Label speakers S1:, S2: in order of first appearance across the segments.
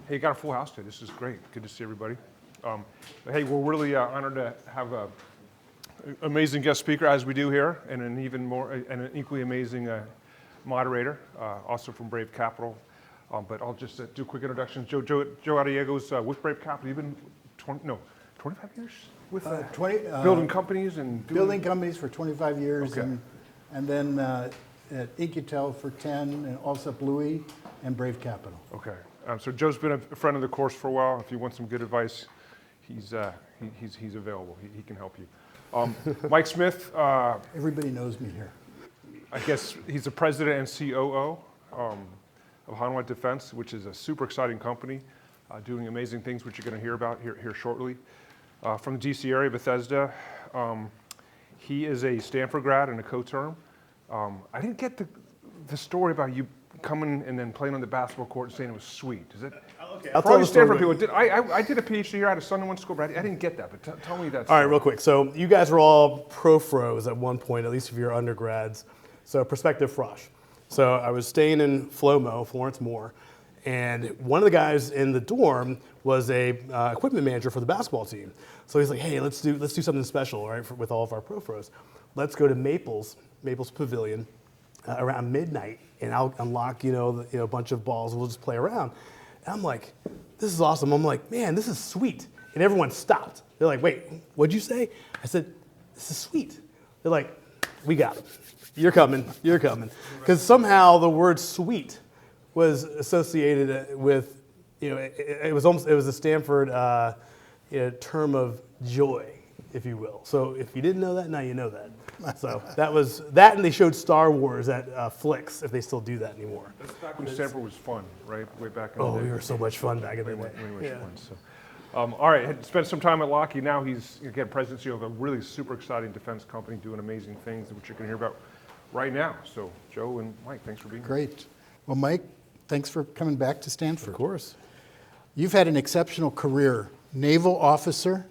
S1: Hey, you got a full house today. This is great. Good to see everybody. Hey, we're really honored to have an amazing guest speaker, as we do here, and an equally amazing moderator, also from Brave Capital. But I'll just do a quick introduction. Joe Addiego's with Brave Capital. You've been 25 years with building companies and
S2: building companies for 25 years,
S1: okay.
S2: and then at Incutel for 10, and also Louis and Brave Capital.
S1: Okay. So Joe's been a friend of the course for a while. If you want some good advice, he's available. He can help you. Mike Smith.
S2: Everybody knows me here.
S1: I guess he's the president and COO of Hanwha Defense, which is a super exciting company doing amazing things, which you're going to hear about here shortly. From the DC area, Bethesda. He is a Stanford grad and a co-term. I didn't get the story about you coming and then playing on the basketball court and saying it was sweet. Is it?
S3: Okay,
S1: I'll tell you Stanford people. I did a PhD here. I had a son in one school, but I didn't get that. But tell me that.
S3: All right, real quick. So you guys were all pro-fros at one point, at least if you're undergrads. So prospective frosh. So I was staying in Flomo, Florence Moore, and one of the guys in the dorm was a equipment manager for the basketball team. So he's like, hey, let's do something special, right, with all of our pro-fros. Let's go to Maples Pavilion around midnight, and I'll unlock a bunch of balls. We'll just play around. And I'm like, this is awesome. I'm like, man, this is sweet. And everyone stopped. They're like, wait, what'd you say? I said, this is sweet. They're like, we got it. You're coming. Because somehow the word sweet was associated with, it was a Stanford term of joy, if you will. So if you didn't know that, now you know that. So that was that, and they showed Star Wars at Flicks, if they still do that anymore.
S1: That's back when Stanford was fun, right? Way back in the day.
S3: Oh, we were so much fun back in the day.
S1: Way much fun. So. All right, had spent some time at Lockheed. Now he's, again, president of a really super exciting defense company doing amazing things, which you're going to hear about right now. So Joe and Mike, thanks for being here.
S2: Great. Well, Mike, thanks for coming back to Stanford.
S3: Of course.
S2: You've had an exceptional career. Naval officer,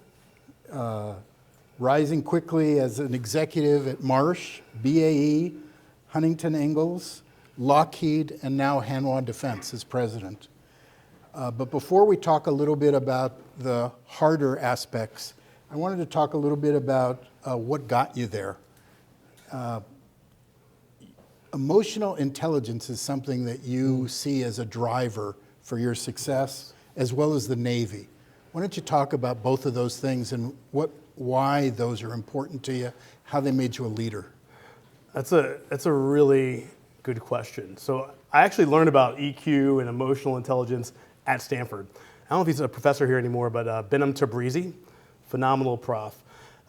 S2: rising quickly as an executive at Marsh, BAE, Huntington Ingalls, Lockheed, and now Hanwha Defense as president. But before we talk a little bit about the harder aspects, I wanted to talk a little bit about what got you there. Emotional intelligence is something that you see as a driver for your success, as well as the Navy. Why don't you talk about both of those things and why those are important to you, how they made you a leader?
S3: That's a really good question. So I actually learned about EQ and emotional intelligence at Stanford. I don't know if he's a professor here anymore, but Behnam Tabrizi, phenomenal prof.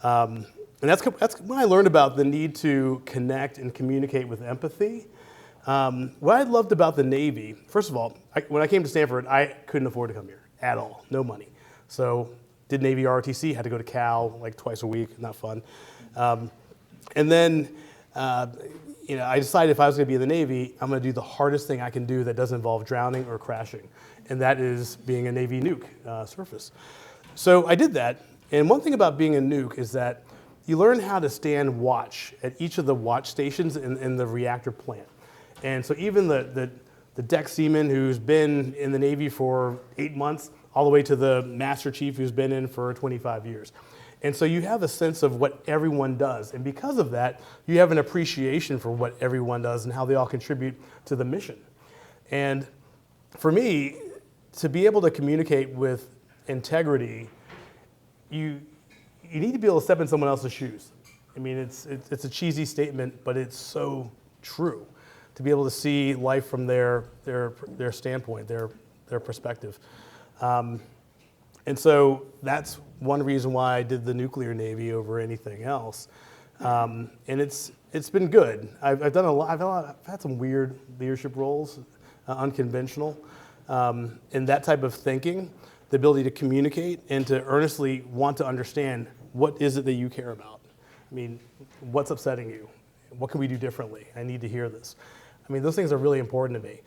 S3: And that's when I learned about the need to connect and communicate with empathy. What I loved about the Navy, first of all, when I came to Stanford, I couldn't afford to come here at all, no money. So did Navy ROTC, had to go to Cal like twice a week, not fun. And then I decided if I was going to be in the Navy, I'm going to do the hardest thing I can do that doesn't involve drowning or crashing, and that is being a Navy nuke surface. So I did that, and one thing about being a nuke is that you learn how to stand watch at each of the watch stations in the reactor plant. And so even the deck seaman who's been in the Navy for 8 months, all the way to the master chief who's been in for 25 years. And so you have a sense of what everyone does. And because of that, you have an appreciation for what everyone does and how they all contribute to the mission. And for me, to be able to communicate with integrity, you need to be able to step in someone else's shoes. I mean, it's a cheesy statement, but it's so true. To be able to see life from their standpoint, their perspective. And so that's one reason why I did the nuclear Navy over anything else. And it's been good. I've done a lot. I've had some weird leadership roles, unconventional. And that type of thinking, the ability to communicate and to earnestly want to understand what is it that you care about. I mean, what's upsetting you? What can we do differently? I need to hear this. I mean, those things are really important to me.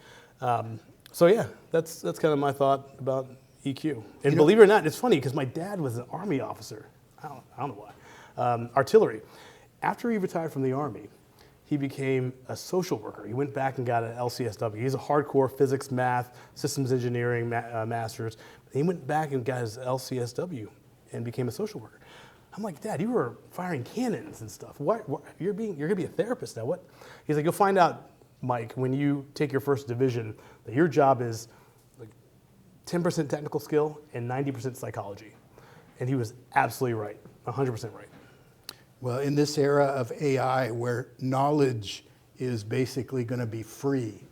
S3: So yeah, that's kind of my thought about EQ. And believe it or not, it's funny because my dad was an Army officer. I don't know why. Artillery. After he retired from the Army, he became a social worker. He went back and got an LCSW. He's a hardcore physics, math, systems engineering master's. He went back and got his LCSW and became a social worker. I'm like, Dad, you were firing cannons and stuff. What you're gonna be a therapist now? What? He's like, you'll find out, Mike, when you take your first division, that your job is like 10% technical skill and 90% psychology. And he was absolutely right, 100% right.
S2: Well, in this era of AI, where knowledge is basically going to be free,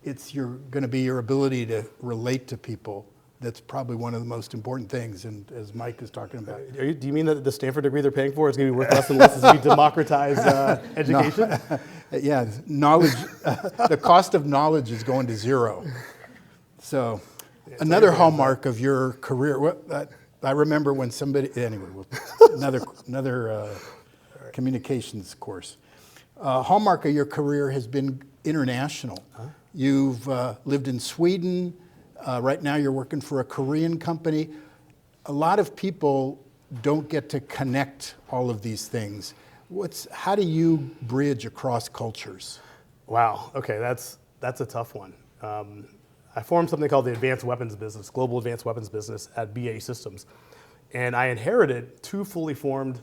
S2: it's going to be your ability to relate to people. That's probably one of the most important things, and as Mike is talking about.
S3: Do you mean that the Stanford degree they're paying for is going to be worth less and less as we democratize education?
S2: No. Yeah, knowledge, the cost of knowledge is going to zero. So, another hallmark of your career, I remember when somebody, anyway, another communications course. Hallmark of your career has been international. Huh? You've lived in Sweden. Right now you're working for a Korean company. A lot of people don't get to connect all of these things. How do you bridge across cultures?
S3: Wow, okay, that's a tough one. I formed something called the Advanced Weapons Business, Global Advanced Weapons Business at BAE Systems. And I inherited 2 fully formed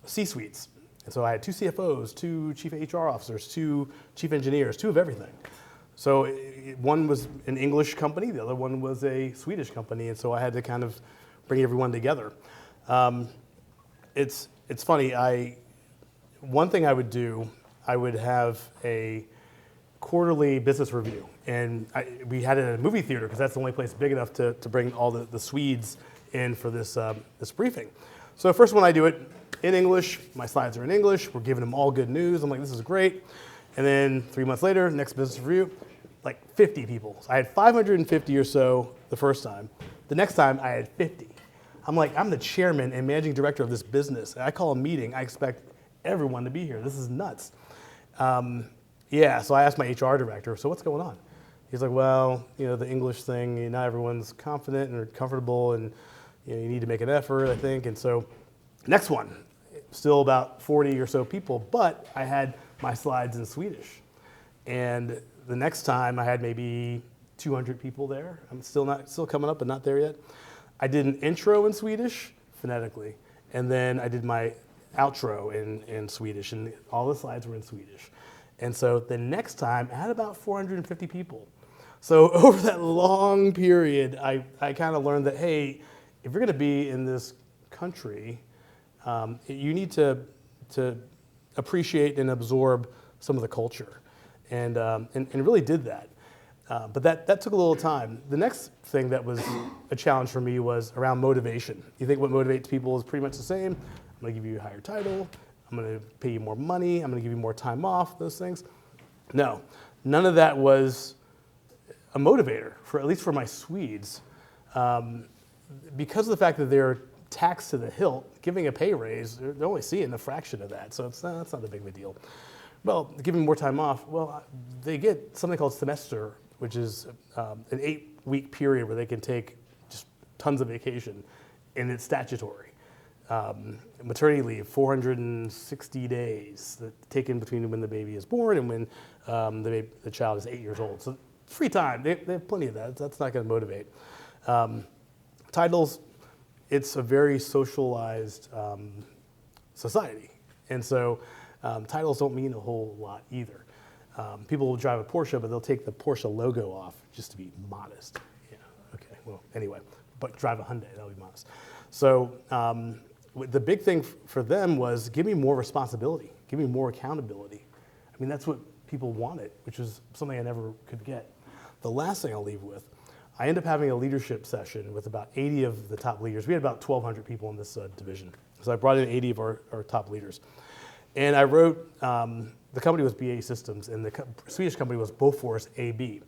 S3: C-suites. And so I had 2 CFOs, 2 chief HR officers, 2 chief engineers, 2 of everything. So one was an English company, the other one was a Swedish company, and so I had to kind of bring everyone together. It's funny, one thing I would do, I would have a quarterly business review, and we had it at a movie theater because that's the only place big enough to bring all the Swedes in for this briefing. So first one I do it in English, my slides are in English, we're giving them all good news, I'm like, this is great. And then 3 months later, next business review, like 50 people. So I had 550 or so the first time. The next time I had 50. I'm like, I'm the chairman and managing director of this business. I call a meeting, I expect everyone to be here. This is nuts. Yeah, so I asked my HR director, so what's going on? He's like, well, the English thing, not everyone's confident or comfortable, and you need to make an effort, I think. And so next one, still about 40 or so people, but I had my slides in Swedish. And the next time I had maybe 200 people there. I'm still coming up, but not there yet. I did an intro in Swedish, phonetically, and then I did my outro in Swedish, and all the slides were in Swedish. And so the next time, I had about 450 people. So over that long period, I kind of learned that, hey, if you're going to be in this country, you need to appreciate and absorb some of the culture, and really did that. But that took a little time. The next thing that was a challenge for me was around motivation. You think what motivates people is pretty much the same. I'm going to give you a higher title. I'm going to pay you more money. I'm going to give you more time off, those things. No, none of that was a motivator, at least for my Swedes. Because of the fact that they're taxed to the hilt, giving a pay raise, they're only seeing a fraction of that, so that's not a big of a deal. Well, giving more time off, well, they get something called semester, which is an 8-week period where they can take just tons of vacation, and it's statutory. Maternity leave, 460 days, taken between when the baby is born and when the child is 8 years old. So free time, they have plenty of that. That's not going to motivate. Titles, it's a very socialized society. And so titles don't mean a whole lot either. People will drive a Porsche, but they'll take the Porsche logo off just to be modest. Yeah, okay, well, anyway, but drive a Hyundai, that'll be modest. So the big thing for them was give me more responsibility, give me more accountability. I mean, that's what people wanted, which is something I never could get. The last thing I'll leave with, I ended up having a leadership session with about 80 of the top leaders. We had about 1,200 people in this division. So I brought in 80 of our top leaders. And I wrote, the company was BAE Systems, and the Swedish company was Bofors AB.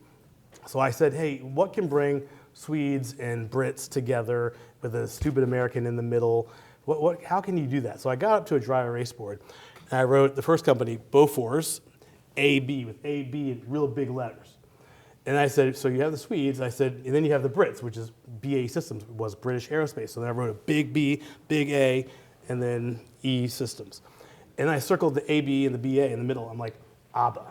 S3: So I said, hey, what can bring Swedes and Brits together with a stupid American in the middle? How can you do that? So I got up to a dry erase board, and I wrote the first company, Bofors AB, with AB in real big letters. And I said, so you have the Swedes, I said, and then you have the Brits, which is BAE Systems, was British Aerospace. So then I wrote a big B, big A, and then E Systems. And I circled the AB and the BA in the middle. I'm like, ABBA.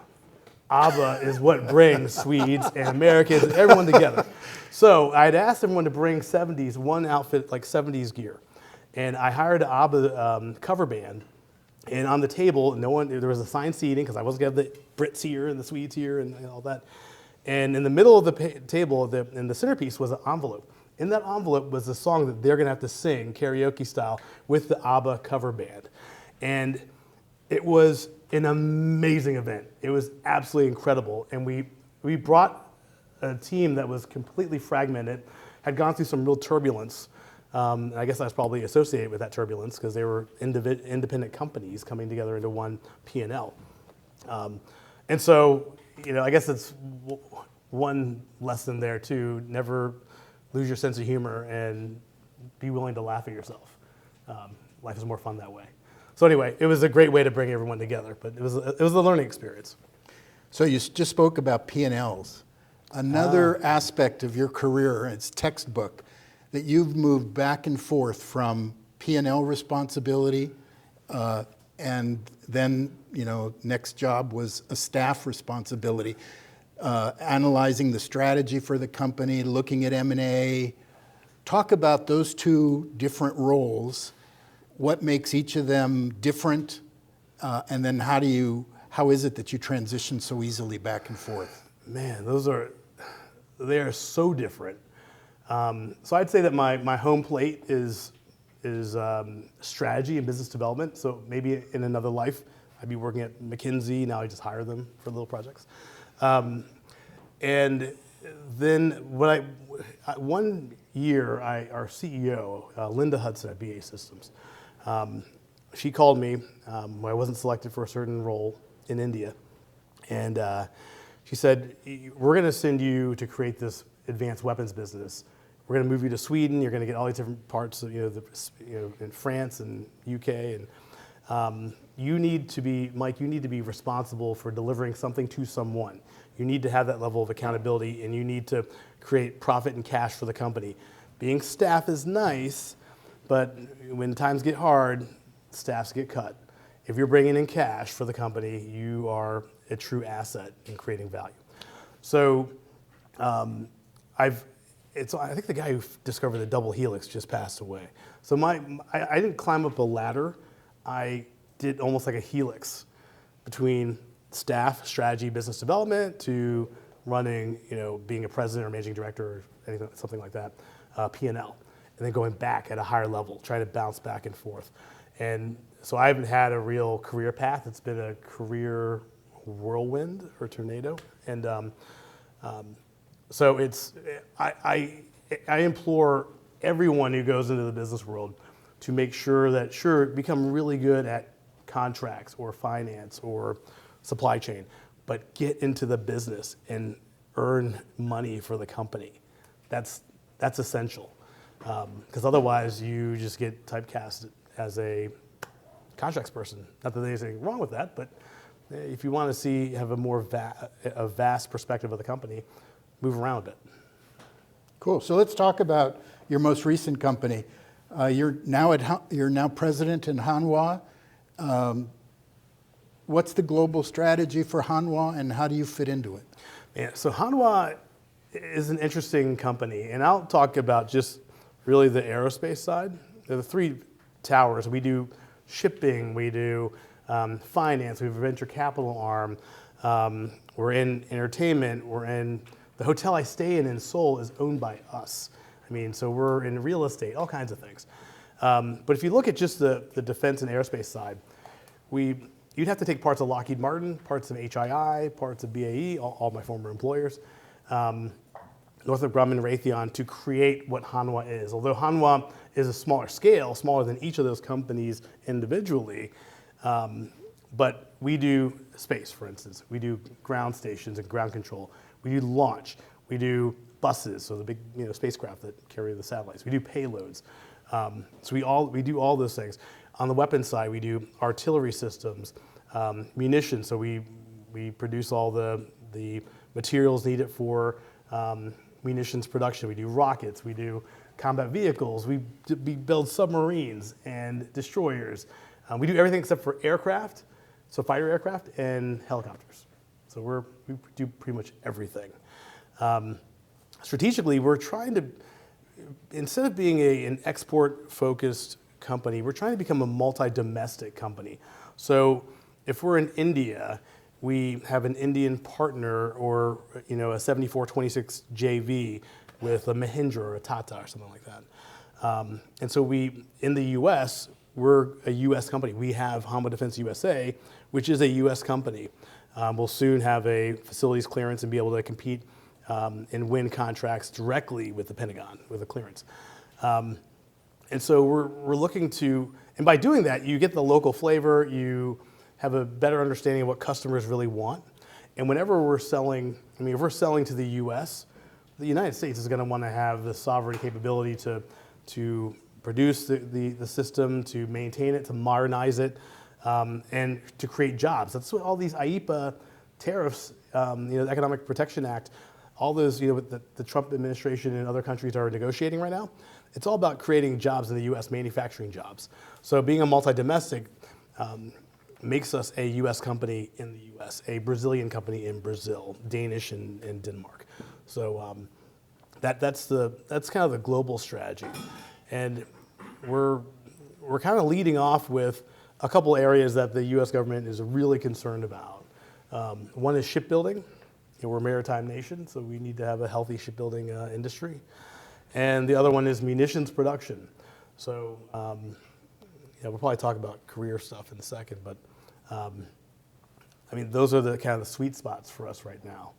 S3: ABBA is what brings Swedes and Americans and everyone together. So I'd asked everyone to bring 70s, one outfit, like 70s gear. And I hired an ABBA cover band. And on the table, there was assigned seating because I wasn't going to have the Brits here and the Swedes here and all that. And in the middle of the table, in the centerpiece was an envelope. In that envelope was a song that they're going to have to sing karaoke style with the ABBA cover band. And it was an amazing event. It was absolutely incredible. And we brought a team that was completely fragmented, had gone through some real turbulence. And I guess I was probably associated with that turbulence because they were independent companies coming together into one P&L. And so, I guess it's one lesson there too. Never lose your sense of humor and be willing to laugh at yourself. Life is more fun that way. So anyway, it was a great way to bring everyone together, but it was a learning experience.
S2: So you just spoke about P&Ls. Another aspect of your career, it's textbook, that you've moved back and forth from P&L responsibility, and then, next job was a staff responsibility, analyzing the strategy for the company, looking at M&A. Talk about those two different roles. What makes each of them different, and then how is it that you transition so easily back and forth?
S3: Man, they are so different. So I'd say that my home plate is strategy and business development. So maybe in another life, I'd be working at McKinsey. Now I just hire them for little projects. And then one year, our CEO, Linda Hudson at BA Systems, she called me when I wasn't selected for a certain role in India. And she said, we're going to send you to create this advanced weapons business. We're going to move you to Sweden. You're going to get all these different parts of, in France and UK. And you need to be, Mike, you need to be responsible for delivering something to someone. You need to have that level of accountability, and you need to create profit and cash for the company. Being staff is nice, but when times get hard, staffs get cut. If you're bringing in cash for the company, you are a true asset in creating value. So I think the guy who discovered the double helix just passed away. So I didn't climb up a ladder. I did almost like a helix between staff, strategy, business development to running, being a president or managing director or anything, something like that, P&L, and then going back at a higher level, trying to bounce back and forth. And so I haven't had a real career path. It's been a career whirlwind or tornado. And so I implore everyone who goes into the business world to make sure that, become really good at contracts or finance or supply chain, but get into the business and earn money for the company. That's essential, because otherwise you just get typecast as a contracts person. Not that there's anything wrong with that, but if you want to have a more vast perspective of the company, move around a bit.
S2: Cool. So let's talk about your most recent company. You're now president in Hanwha. What's the global strategy for Hanwha, and how do you fit into it?
S3: Yeah, so Hanwha is an interesting company, and I'll talk about just really the aerospace side. There are the three towers. We do shipping, we do finance, we have a venture capital arm, we're in entertainment, we're in the hotel I stay in Seoul is owned by us. So we're in real estate, all kinds of things. But if you look at just the defense and aerospace side, you'd have to take parts of Lockheed Martin, parts of HII, parts of BAE, all my former employers, Northrop Grumman, Raytheon, to create what Hanwha is. Although Hanwha is a smaller scale, smaller than each of those companies individually, but we do space, for instance. We do ground stations and ground control. We do launch. We do buses, so the big spacecraft that carry the satellites. We do payloads. So we do all those things. On the weapons side, we do artillery systems, munitions. So we produce all the materials needed for munitions production. We do rockets. We do combat vehicles. We build submarines and destroyers. We do everything except for aircraft, so fighter aircraft and helicopters. So we do pretty much everything. Strategically, we're trying to, instead of being an export-focused company, we're trying to become a multi-domestic company. So if we're in India, we have an Indian partner or a 7426 JV with a Mahindra or a Tata or something like that. And so in the U.S., we're a U.S. company. We have Hanwha Defense USA, which is a U.S. company. We'll soon have a facilities clearance and be able to compete and win contracts directly with the Pentagon with a clearance. And so we're looking to, and by doing that, you get the local flavor, you have a better understanding of what customers really want. And whenever we're selling, if we're selling to the U.S., the United States is going to want to have the sovereign capability to produce the system, to maintain it, to modernize it, and to create jobs. That's what all these IEEPA tariffs, the Economic Protection Act, all those, the Trump administration and other countries are negotiating right now. It's all about creating jobs in the U.S., manufacturing jobs. So being a multi-domestic makes us a U.S. company in the U.S., a Brazilian company in Brazil, Danish in Denmark. So that's kind of the global strategy, and we're kind of leading off with a couple areas that the U.S. government is really concerned about. One is shipbuilding. We're a maritime nation, so we need to have a healthy shipbuilding industry. And the other one is munitions production. So we'll probably talk about career stuff in a second, but those are the kind of the sweet spots for us right now.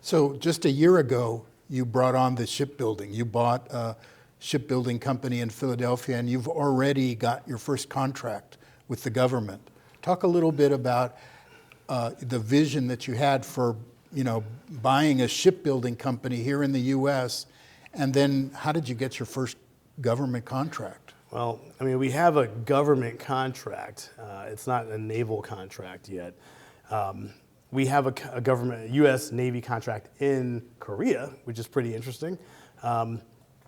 S2: So just a year ago, you brought on the shipbuilding. You bought a shipbuilding company in Philadelphia, and you've already got your first contract with the government. Talk a little bit about the vision that you had for, buying a shipbuilding company here in the U.S., and then how did you get your first government contract?
S3: Well, we have a government contract. It's not a naval contract yet. We have a government, U.S. Navy contract in Korea, which is pretty interesting. And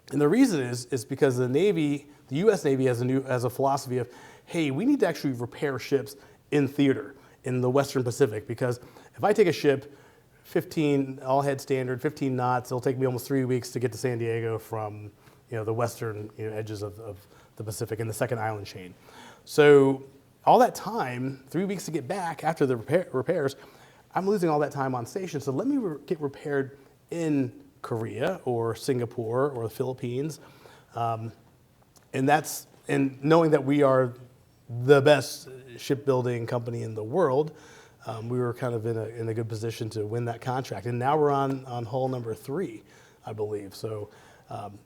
S3: the reason is because the U.S. Navy has a philosophy of, hey, we need to actually repair ships in theater in the Western Pacific, because if I take a ship 15, all head standard, 15 knots, it'll take me almost 3 weeks to get to San Diego from the western edges of the Pacific and the second island chain. So all that time, 3 weeks to get back after the repairs, I'm losing all that time on station. So let me get repaired in Korea or Singapore or the Philippines. And knowing that we are the best shipbuilding company in the world, we were kind of in a good position to win that contract. And now we're on hull number 3, I believe. So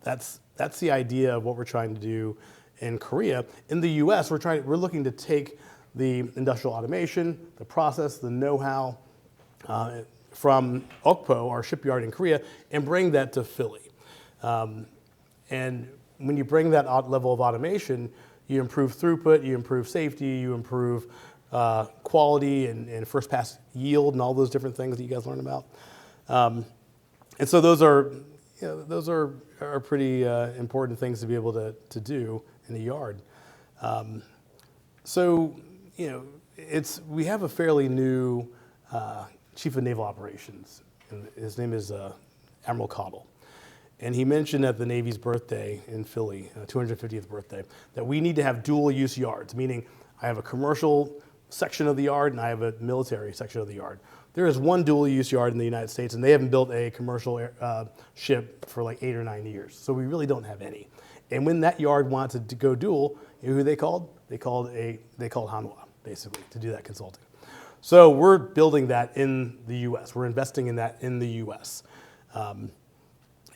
S3: that's the idea of what we're trying to do in Korea. In the U.S., we're looking to take the industrial automation, the process, the know-how from Okpo, our shipyard in Korea, and bring that to Philly. And when you bring that level of automation, you improve throughput, you improve safety, you improve quality and first pass yield and all those different things that you guys learn about. And so those are pretty important things to be able to do in the yard. We have a fairly new Chief of Naval Operations, and his name is Admiral Caudill. And he mentioned at the Navy's birthday in Philly, 250th birthday, that we need to have dual use yards, meaning I have a commercial section of the yard and I have a military section of the yard. There is one dual use yard in the United States, and they haven't built a commercial ship for like 8 or 9 years. So we really don't have any. And when that yard wanted to go dual, you know who they called? They called Hanwha, basically, to do that consulting. So we're building that in the U.S. We're investing in that in the U.S.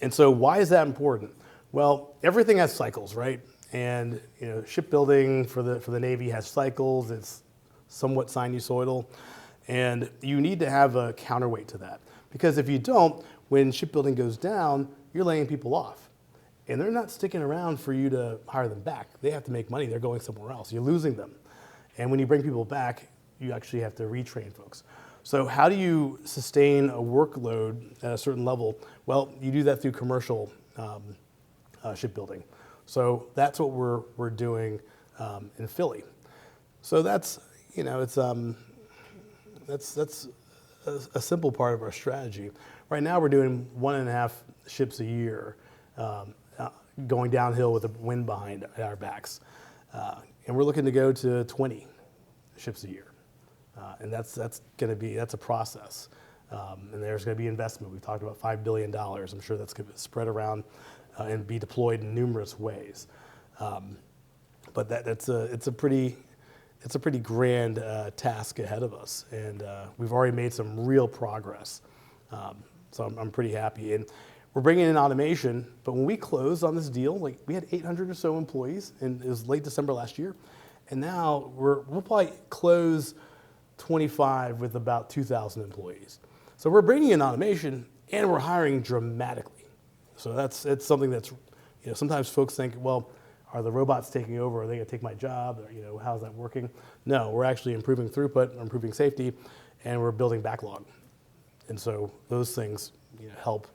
S3: And so why is that important? Well, everything has cycles, right? And shipbuilding for the Navy has cycles. It's somewhat sinusoidal. And you need to have a counterweight to that. Because if you don't, when shipbuilding goes down, you're laying people off. And they're not sticking around for you to hire them back. They have to make money. They're going somewhere else. You're losing them. And when you bring people back, you actually have to retrain folks. So how do you sustain a workload at a certain level? Well, you do that through commercial shipbuilding. So that's what we're doing in Philly. So that's, you know, that's a simple part of our strategy. Right now we're doing 1.5 ships a year, going downhill with the wind behind our backs. And we're looking to go to 20 ships a year. And that's a process. And there's going to be investment. We've talked about $5 billion. I'm sure that's going to spread around and be deployed in numerous ways. But it's a pretty grand task ahead of us, and we've already made some real progress. So I'm pretty happy. And we're bringing in automation, but when we closed on this deal, like we had 800 or so employees, and it was late December last year, and now we'll probably close 25 with about 2,000 employees. So we're bringing in automation, and we're hiring dramatically. So it's something that's, you know, sometimes folks think, well, are the robots taking over? Are they going to take my job? Or, you know, how's that working? No, we're actually improving throughput, we're improving safety, and we're building backlog. And so those things, you know, help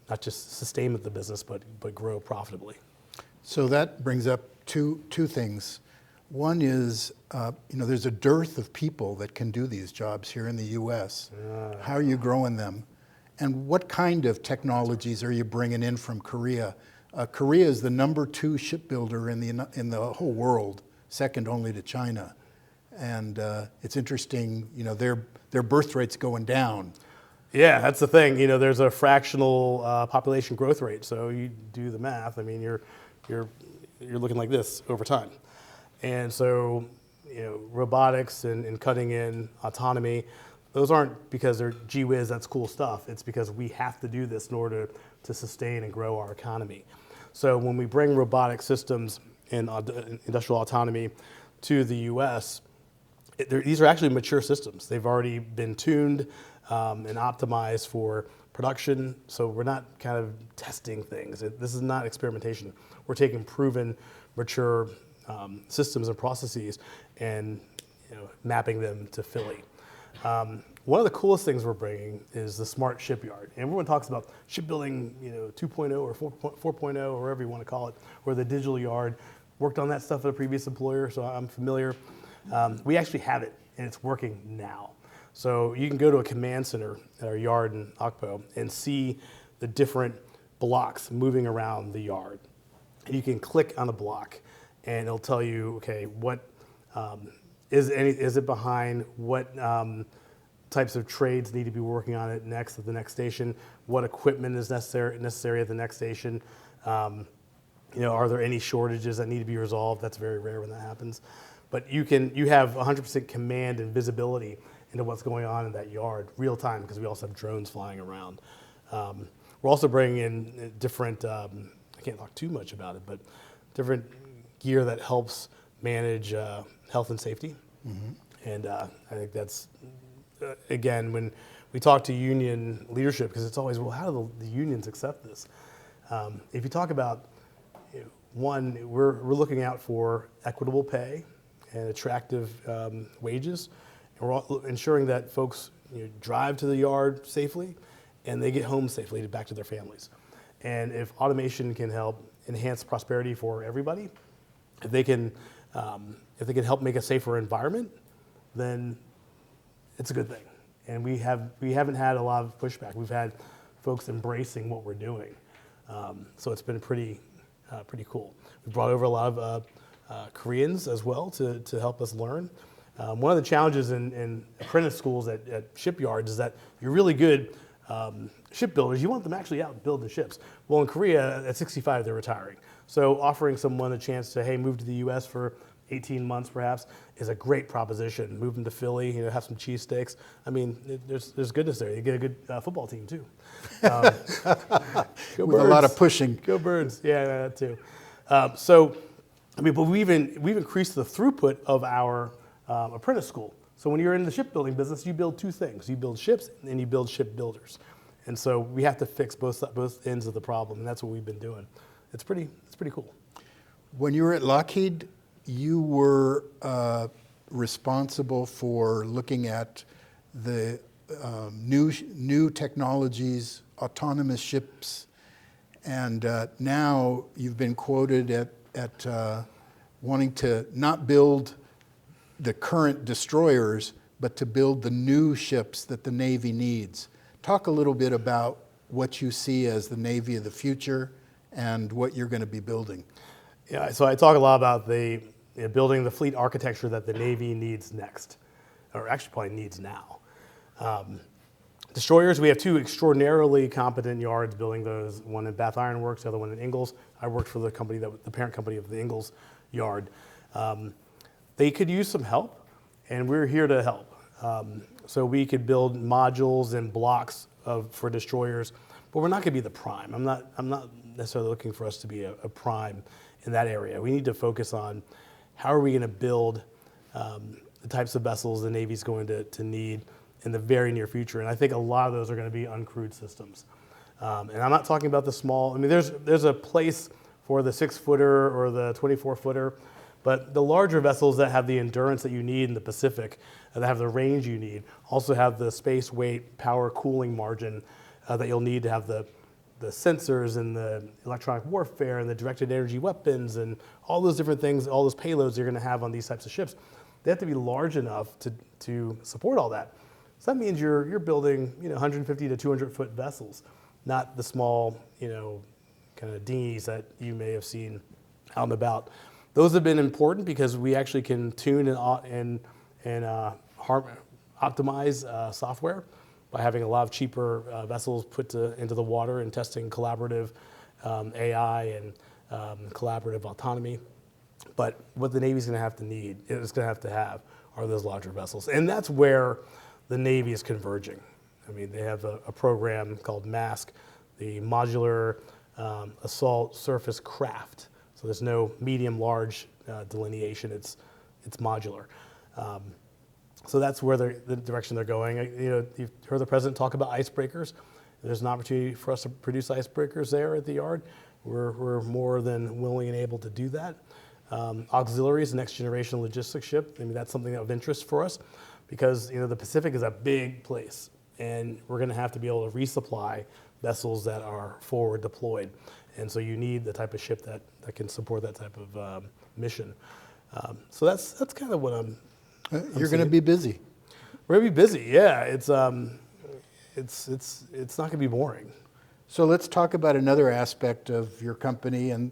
S3: not just sustain the business, but grow profitably.
S2: So that brings up two things. One is, you know, there's a dearth of people that can do these jobs here in the U.S. How are you growing them? And what kind of technologies are you bringing in from Korea? Korea is the #2 shipbuilder in the whole world, second only to China. And it's interesting, you know, their birth rate's going down.
S3: Yeah, that's the thing. You know, there's a fractional population growth rate. So you do the math. I mean, you're looking like this over time. And so, you know, robotics and cutting in autonomy, those aren't because they're gee whiz, that's cool stuff. It's because we have to do this in order to sustain and grow our economy. So when we bring robotic systems and industrial autonomy to the U.S., these are actually mature systems. They've already been tuned and optimized for production. So we're not kind of testing things. This is not experimentation. We're taking proven, mature systems and processes and, you know, mapping them to Philly. One of the coolest things we're bringing is the smart shipyard. And everyone talks about shipbuilding, you know, 2.0 or 4.0 or whatever you want to call it, or the digital yard. Worked on that stuff at a previous employer, so I'm familiar. We actually have it, and it's working now. So you can go to a command center at our yard in Okpo and see the different blocks moving around the yard. And you can click on a block, and it'll tell you, okay, what is it behind, what types of trades need to be working on it next at the next station, what equipment is necessary at the next station. You know, are there any shortages that need to be resolved? That's very rare when that happens. But you have 100% command and visibility into what's going on in that yard real time, because we also have drones flying around. We're also bringing in different, I can't talk too much about it, but different gear that helps manage health and safety. Mm-hmm. And I think that's, again, when we talk to union leadership, because it's always, well, how do the unions accept this? If you talk about, you know, one, we're looking out for equitable pay and attractive wages, and we're all ensuring that folks, you know, drive to the yard safely and they get home safely back to their families. And if automation can help enhance prosperity for everybody, if they can help make a safer environment, then it's a good thing. And we haven't had a lot of pushback. We've had folks embracing what we're doing. So it's been pretty cool. We brought over a lot of Koreans as well to help us learn. One of the challenges in apprentice schools at shipyards is that you're really good shipbuilders. You want them actually out building ships. Well, in Korea, at 65, they're retiring. So offering someone a chance to, hey, move to the U.S. for 18 months perhaps is a great proposition. Move them to Philly, you know, have some cheesesteaks. I mean, there's goodness there. You get a good football team too. Go
S2: With Birds. A lot of pushing.
S3: Go Birds. Yeah, that too. So, I mean, but we've increased the throughput of our apprentice school. So when you're in the shipbuilding business, you build two things. You build ships and you build shipbuilders. And so we have to fix both ends of the problem, and that's what we've been doing. It's pretty cool.
S2: When you were at Lockheed, you were responsible for looking at the new technologies, autonomous ships, and now you've been quoted at wanting to not build the current destroyers, but to build the new ships that the Navy needs. Talk a little bit about what you see as the Navy of the future and what you're going to be building.
S3: Yeah, so I talk a lot about building the fleet architecture that the Navy needs next, or actually probably needs now. Destroyers, we have two extraordinarily competent yards building those, one in Bath Iron Works, the other one in Ingalls. I worked for the company, the parent company of the Ingalls yard. They could use some help, and we're here to help. So we could build modules and blocks for destroyers, but we're not going to be the prime. I'm not necessarily looking for us to be a prime in that area. We need to focus on how are we going to build the types of vessels the Navy's going to need in the very near future. And I think a lot of those are going to be uncrewed systems. And I'm not talking about the small, I mean, there's a place for the 6-footer or the 24-footer, but the larger vessels that have the endurance that you need in the Pacific, that have the range you need, also have the space, weight, power, cooling margin that you'll need to have the sensors and the electronic warfare and the directed energy weapons and all those different things, all those payloads you're going to have on these types of ships. They have to be large enough to support all that. So that means you're building 150 to 200 foot vessels, not the small kind of dinghies that you may have seen out and about. Those have been important because we actually can tune and optimize software by having a lot of cheaper vessels put into the water and testing collaborative AI and collaborative autonomy. But what the Navy's going to have to have are those larger vessels. And that's where the Navy is converging. I mean, they have a program called MASC, the Modular Assault Surface Craft. So there's no medium-large delineation. It's modular. So that's where the direction they're going. You've heard the president talk about icebreakers. There's an opportunity for us to produce icebreakers there at the yard. We're more than willing and able to do that. Auxiliaries, next generation logistics ship. I mean, that's something of interest for us because the Pacific is a big place, and we're going to have to be able to resupply vessels that are forward deployed. And so you need the type of ship that can support that type of mission. So that's kind of what I'm
S2: You're going to be busy.
S3: We're going to be busy, yeah. It's not going to be boring.
S2: So let's talk about another aspect of your company, and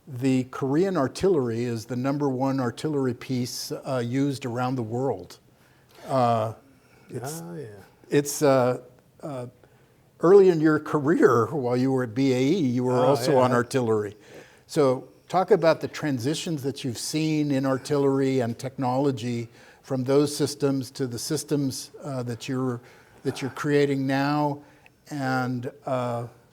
S2: the Korean artillery is the #1 artillery piece used around the world. It's early in your career, while you were at BAE, you were also on artillery. So talk about the transitions that you've seen in artillery and technology from those systems to the systems that you're creating now, and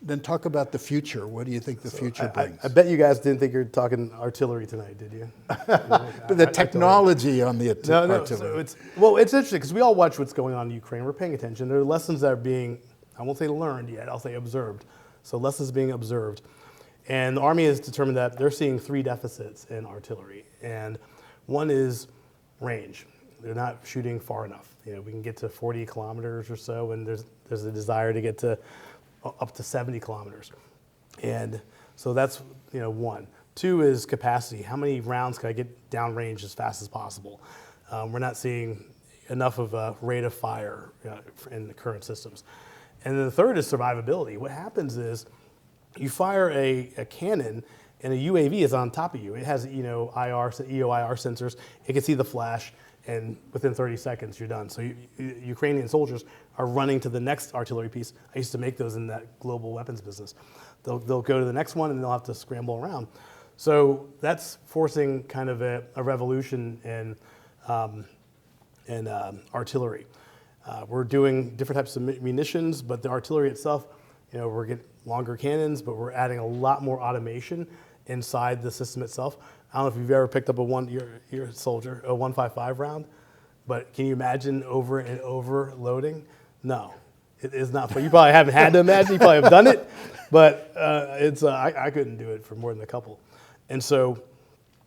S2: then talk about the future. What do you think the future brings?
S3: I bet you guys didn't think you were talking artillery tonight, did you?
S2: The technology on the artillery.
S3: So it's interesting because we all watch what's going on in Ukraine. We're paying attention. There are lessons that are being, I won't say learned yet, I'll say observed. So lessons being observed. And the Army has determined that they're seeing 3 deficits in artillery. And one is range. They're not shooting far enough. We can get to 40 kilometers or so, and there's a desire to get to up to 70 kilometers. And so that's one. 2 is capacity. How many rounds can I get downrange as fast as possible? We're not seeing enough of a rate of fire in the current systems. And then the 3rd is survivability. What happens is you fire a cannon and a UAV is on top of you. It has EO/IR sensors. It can see the flash, and within 30 seconds you're done. So Ukrainian soldiers are running to the next artillery piece. I used to make those in that global weapons business. They'll go to the next one and they'll have to scramble around. So that's forcing kind of a revolution in artillery. We're doing different types of munitions, but the artillery itself, we're getting longer cannons, but we're adding a lot more automation inside the system itself. I don't know if you've ever picked up you're a soldier, a 155 round, but can you imagine over and over loading? No, it is not. You probably haven't had to imagine. You probably have done it, but I couldn't do it for more than a couple. And so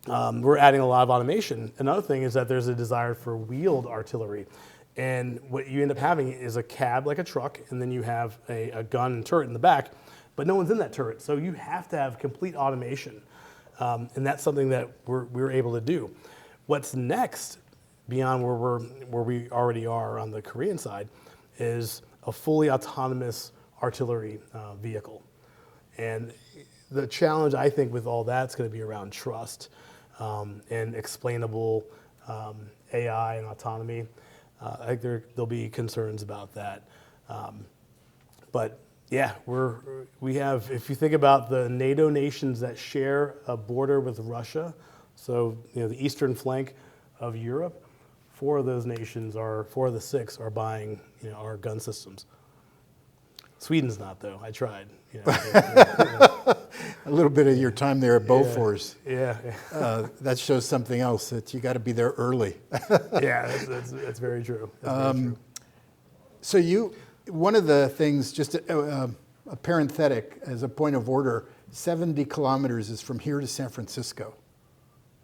S3: we're adding a lot of automation. Another thing is that there's a desire for wheeled artillery. And what you end up having is a cab like a truck, and then you have a gun and turret in the back, but no one's in that turret. So you have to have complete automation And that's something that we're able to do. What's next, beyond where we already are on the Korean side, is a fully autonomous artillery vehicle. And the challenge, I think, with all that's going to be around trust and explainable AI and autonomy. I think there'll be concerns about that. But yeah, we have, if you think about the NATO nations that share a border with Russia, so the eastern flank of Europe, four of the 6 are buying our gun systems. Sweden's not, though. I tried.
S2: A little bit of your time there at Bofors.
S3: Yeah.
S2: That shows something else, that you got to be there early.
S3: Yeah, that's very true. That's very true.
S2: So one of the things, just a parenthetic as a point of order, 70 kilometers is from here to San Francisco.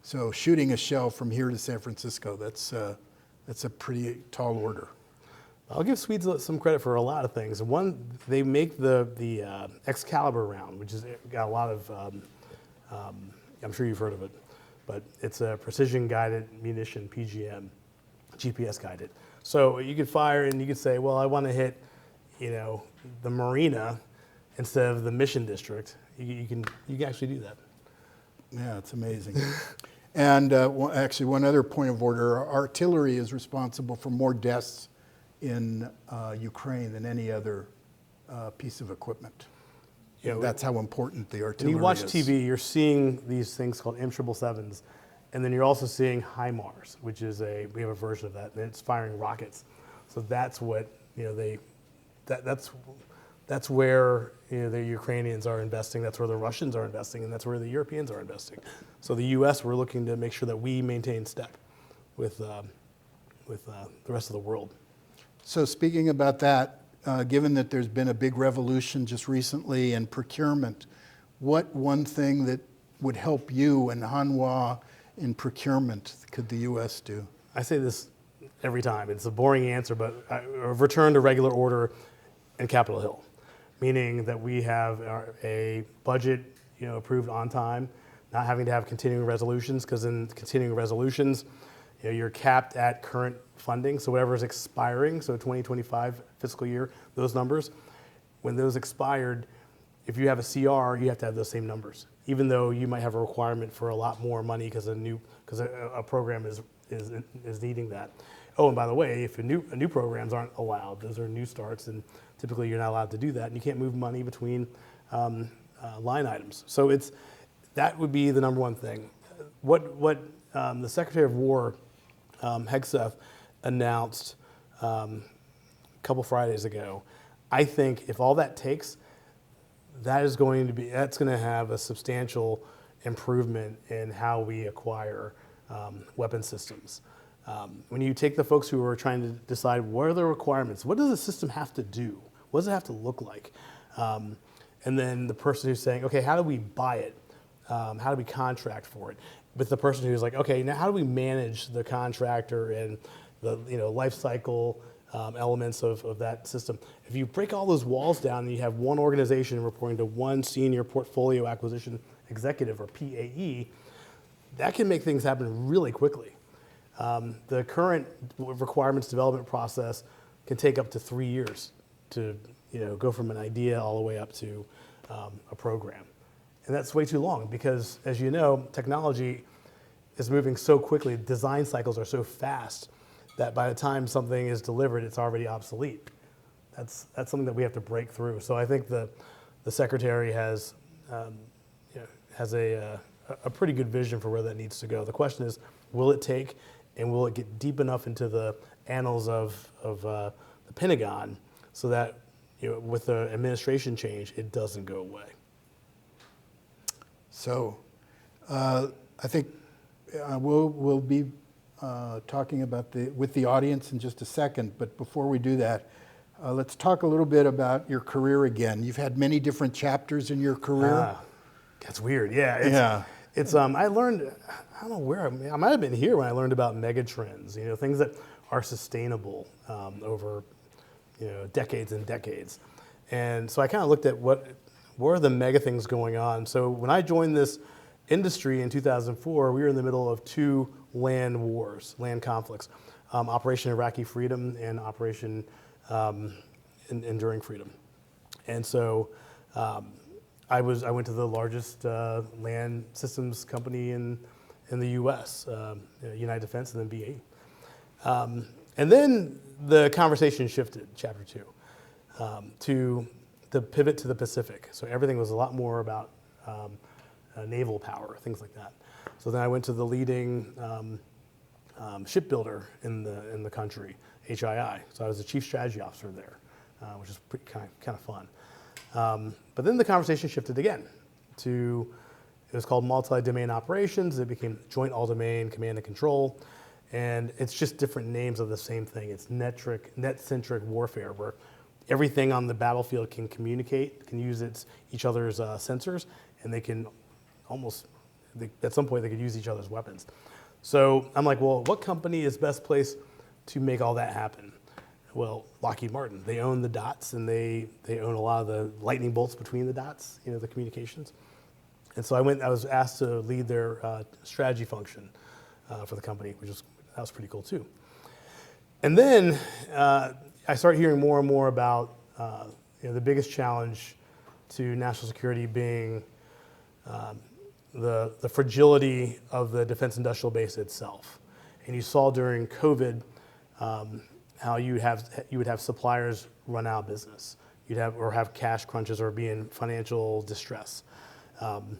S2: So shooting a shell from here to San Francisco, that's a pretty tall order.
S3: I'll give Swedes some credit for a lot of things. One, they make the Excalibur round, which has got a lot of, I'm sure you've heard of it, but it's a precision guided munition, PGM, GPS guided. So you could fire and you could say, well, I want to hit, the marina instead of the mission district. You can actually do that.
S2: Yeah, it's amazing. And actually, one other point of order, our artillery is responsible for more deaths in Ukraine than any other piece of equipment. That's how important the artillery is.
S3: When you watch TV, you're seeing these things called M777s, and then you're also seeing HIMARS, which is we have a version of that, and it's firing rockets. So that's what, that's where the Ukrainians are investing, that's where the Russians are investing, and that's where the Europeans are investing. So the U.S., we're looking to make sure that we maintain step with the rest of the world.
S2: So speaking about that, given that there's been a big revolution just recently in procurement, what one thing that would help you and Hanwha in procurement could the U.S. do?
S3: I say this every time. It's a boring answer, but a return to regular order in Capitol Hill, meaning that we have a budget approved on time, not having to have continuing resolutions, because in continuing resolutions, you're capped at current funding, so whatever is expiring, so 2025 fiscal year, those numbers, when those expired, if you have a CR, you have to have those same numbers, even though you might have a requirement for a lot more money because a program is needing that. Oh, and by the way, if new programs aren't allowed, those are new starts, and typically you're not allowed to do that, and you can't move money between line items. So that would be the number one thing. What the Secretary of War, Hegseth, announced a couple Fridays ago, I think if all that takes, that's going to have a substantial improvement in how we acquire weapon systems. When you take the folks who are trying to decide what are the requirements, what does the system have to do? What does it have to look like? And then the person who's saying, okay, how do we buy it? How do we contract for it? With the person who's like, okay, now how do we manage the contractor and the life cycle elements of that system? If you break all those walls down and you have one organization reporting to one senior portfolio acquisition executive, or PAE, that can make things happen really quickly. The current requirements development process can take up to 3 years to go from an idea all the way up to a program. And that's way too long because, as you know, technology is moving so quickly, design cycles are so fast that by the time something is delivered, it's already obsolete. That's something that we have to break through. So I think the Secretary has a pretty good vision for where that needs to go. The question is, will it take, and will it get deep enough into the annals of the Pentagon so that with the administration change, it doesn't go away?
S2: So I think we'll be talking about with the audience in just a second, but before we do that, let's talk a little bit about your career again. You've had many different chapters in your career.
S3: That's weird, yeah. It's I learned, I don't know where, I might have been here when I learned about mega trends, things that are sustainable over decades and decades. And so I kind of looked at what are the mega things going on. So when I joined this industry in 2004, we were in the middle of two land wars, land conflicts, Operation Iraqi Freedom and Operation Enduring Freedom. And so I went to the largest land systems company in the U.S., United Defense, and then BAE. And then the conversation shifted, chapter 2, to the pivot to the Pacific. So everything was a lot more about naval power, things like that. So then I went to the leading shipbuilder in the country, HII. So I was the chief strategy officer there, which is pretty kind of fun. But then the conversation shifted again to, it was called multi-domain operations. It became joint all-domain command and control. And it's just different names of the same thing. It's net-centric warfare, where everything on the battlefield can communicate, can use each other's sensors, and they can at some point, they could use each other's weapons. So I'm like, well, what company is best placed to make all that happen? Well, Lockheed Martin. They own the dots, and they own a lot of the lightning bolts between the dots, the communications. And so I was asked to lead their strategy function for the company, that was pretty cool too. And then I started hearing more and more about the biggest challenge to national security being the fragility of the defense industrial base itself. And you saw during COVID how you would have suppliers run out of business. You'd have cash crunches or be in financial distress. And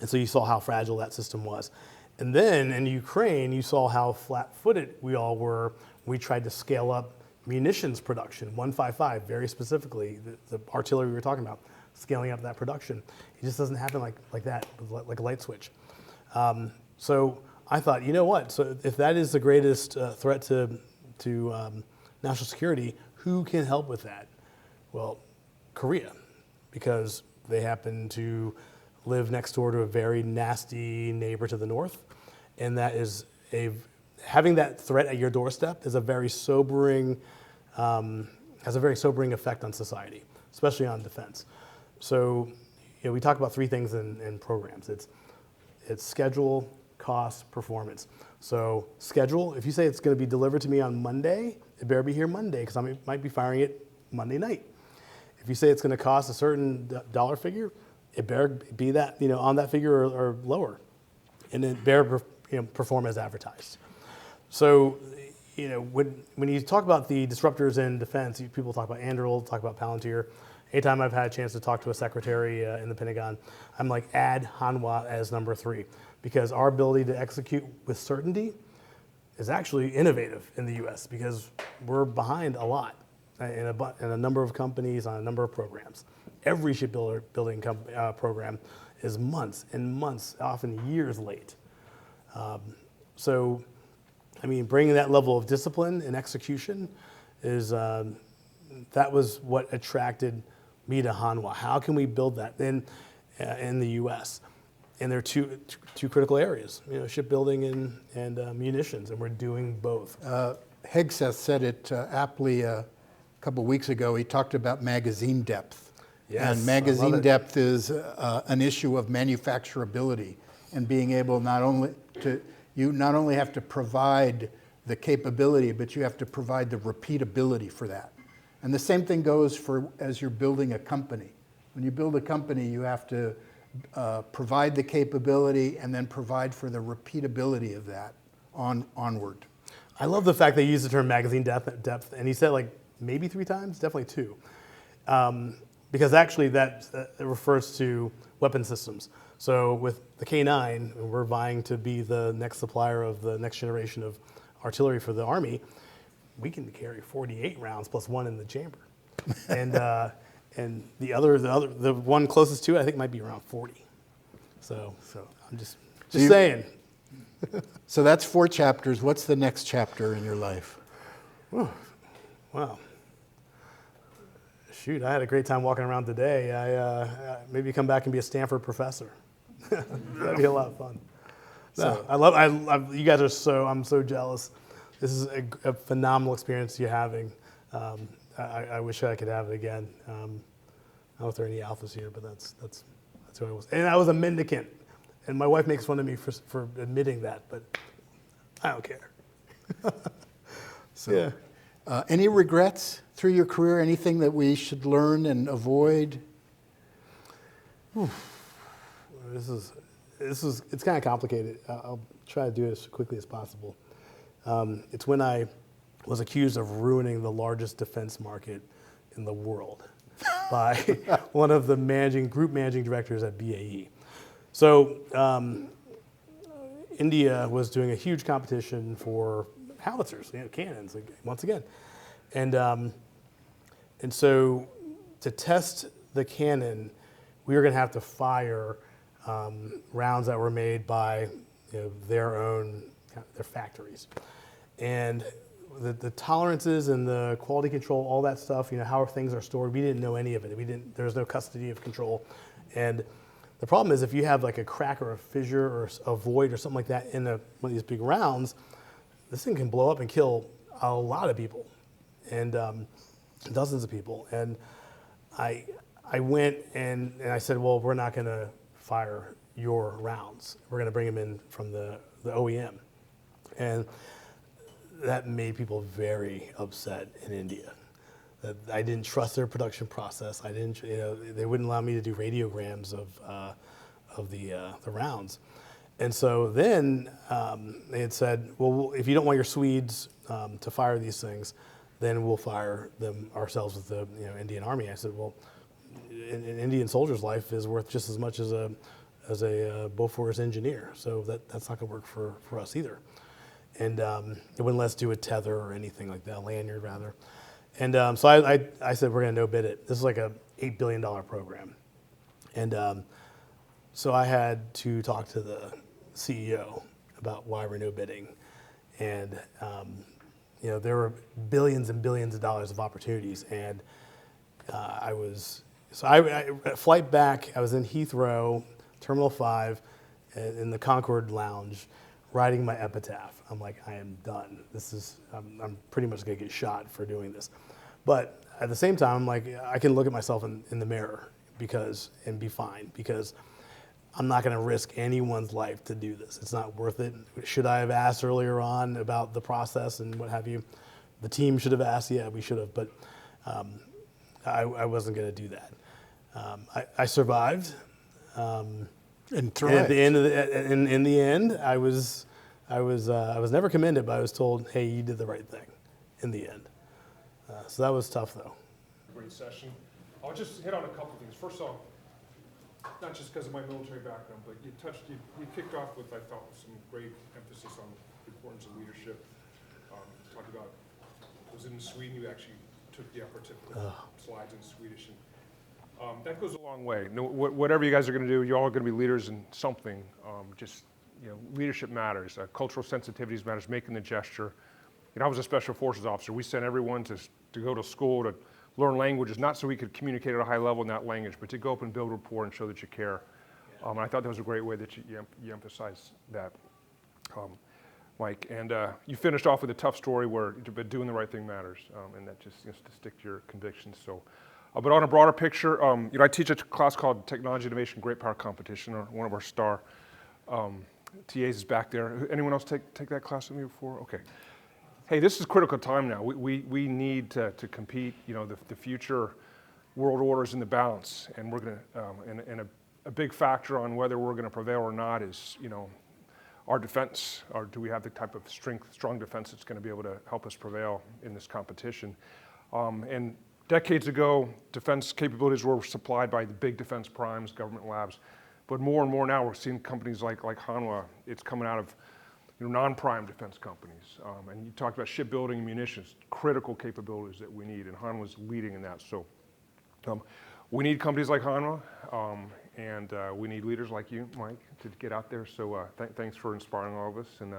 S3: so you saw how fragile that system was. And then in Ukraine, you saw how flat-footed we all were. We tried to scale up munitions production, 155, very specifically, the artillery we were talking about, scaling up that production. It just doesn't happen like that, like a light switch. So I thought, you know what? So if that is the greatest threat to national security, who can help with that? Well, Korea, because they happen to live next door to a very nasty neighbor to the north, and that is having that threat at your doorstep is a very sobering, has a very sobering effect on society, especially on defense. So, we talk about three things in programs. It's schedule, cost, performance. So schedule, if you say it's going to be delivered to me on Monday, it better be here Monday, because I might be firing it Monday night. If you say it's going to cost a certain dollar figure, it better be that, on that figure or lower. And it better perform as advertised. So, when you talk about the disruptors in defense, people talk about Anduril, talk about Palantir. Anytime I've had a chance to talk to a secretary in the Pentagon, I'm like, add Hanwha as number 3, because our ability to execute with certainty is actually innovative in the U.S. because we're behind a lot in a number of companies on a number of programs. Every shipbuilding program is months and months, often years late. So, bringing that level of discipline and execution is, that was what attracted me to Hanwha. How can we build that in the U.S.? And there are two critical areas, shipbuilding and munitions, and we're doing both.
S2: Hegseth said it aptly a couple weeks ago. He talked about magazine depth.
S3: Yes,
S2: and magazine depth is an issue of manufacturability and being able you not only have to provide the capability, but you have to provide the repeatability for that. And the same thing goes as you're building a company. When you build a company, you have to provide the capability and then provide for the repeatability of that onward.
S3: I love the fact they use the term magazine depth, and he said maybe 3 times, definitely 2. Because actually that refers to weapon systems. So with the K9, we're vying to be the next supplier of the next generation of artillery for the Army. We can carry 48 rounds plus 1 in the chamber. And the one closest to it, I think, might be around 40. So I'm just saying.
S2: So that's 4 chapters. What's the next chapter in your life?
S3: Wow. Shoot, I had a great time walking around today. I maybe come back and be a Stanford professor. That'd be a lot of fun. No, I you guys are I'm so jealous. This is a phenomenal experience you're having. I wish I could have it again. I don't know if there are any alphas here, but that's who I was. And I was a mendicant And my wife makes fun of me for admitting that, but I don't care. Yeah.
S2: Any regrets through your career? Anything that we should learn and avoid?
S3: It's kind of complicated. I'll try to do it as quickly as possible. It's when I was accused of ruining the largest defense market in the world by one of the group managing directors at BAE. So India was doing a huge competition for howitzers, cannons, once again. And so to test the cannon, we were going to have to fire rounds that were made by their factories. And the tolerances and the quality control, all that stuff, how things are stored, we didn't know any of it. There was no custody of control. And the problem is if you have like a crack or a fissure or a void or something like that in one of these big rounds, this thing can blow up and kill a lot of people and dozens of people. And I went and I said, well, we're not going to fire your rounds. We're going to bring them in from the OEM. And that made people very upset in India. That I didn't trust their production process. They wouldn't allow me to do radiograms of the rounds. And so then they had said, well, if you don't want your Swedes to fire these things, then we'll fire them ourselves with the Indian Army. I said, well, an Indian soldier's life is worth just as much as a Bofors engineer, so that's not going to work for us either. And it wouldn't let us do a tether or anything like that, a lanyard rather. And so I said, we're going to no bid it. This is like a $8 billion program. And so I had to talk to the CEO about why we're no bidding. And there were billions and billions of dollars of opportunities. And flight back, I was in Heathrow, Terminal 5, in the Concorde Lounge, writing my epitaph. I'm like, I am done. I'm pretty much gonna get shot for doing this. But at the same time, I'm like, I can look at myself in the mirror and be fine, because I'm not gonna risk anyone's life to do this. It's not worth it. Should I have asked earlier on about the process and what have you? The team should have asked, yeah, we should have, but I wasn't gonna do that. I survived.
S2: And
S3: at the end in the end, I was never commended, but I was told, "Hey, you did the right thing." In the end, so that was tough, though.
S1: Great session. I'll just hit on a couple things. First off, not just because of my military background, but you kicked off with, I thought, some great emphasis on the importance of leadership. Talked about, was it in Sweden? You actually took the effort to put slides in Swedish. And that goes a long way. Whatever you guys are going to do, you all are going to be leaders in something. Leadership matters. Cultural sensitivities matters. Making the gesture. I was a special forces officer. We sent everyone to go to school to learn languages, not so we could communicate at a high level in that language, but to go up and build rapport and show that you care. And I thought that was a great way that you emphasized that, Mike. And you finished off with a tough story where doing the right thing matters, and that just to stick to your convictions. So. But on a broader picture, I teach a class called Technology Innovation Great Power Competition, or one of our star TAs is back there. Anyone else take that class with me before? Okay. Hey, this is critical time now. We need to compete. The future world order is in the balance, and we're going to, and a big factor on whether we're going to prevail or not is, our defense, or do we have the type of strong defense that's going to be able to help us prevail in this competition? And decades ago, defense capabilities were supplied by the big defense primes, government labs. But more and more now, we're seeing companies like Hanwha. It's coming out of non-prime defense companies. And you talked about shipbuilding and munitions, critical capabilities that we need, and Hanwha's leading in that. So we need companies like Hanwha, and we need leaders like you, Mike, to get out there. So thanks for inspiring all of us. And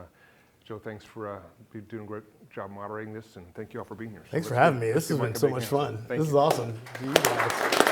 S1: Joe, thanks for doing a great job moderating this, and thank you all for being here.
S3: Thanks for having me. This has been so much fun. This is awesome. You guys.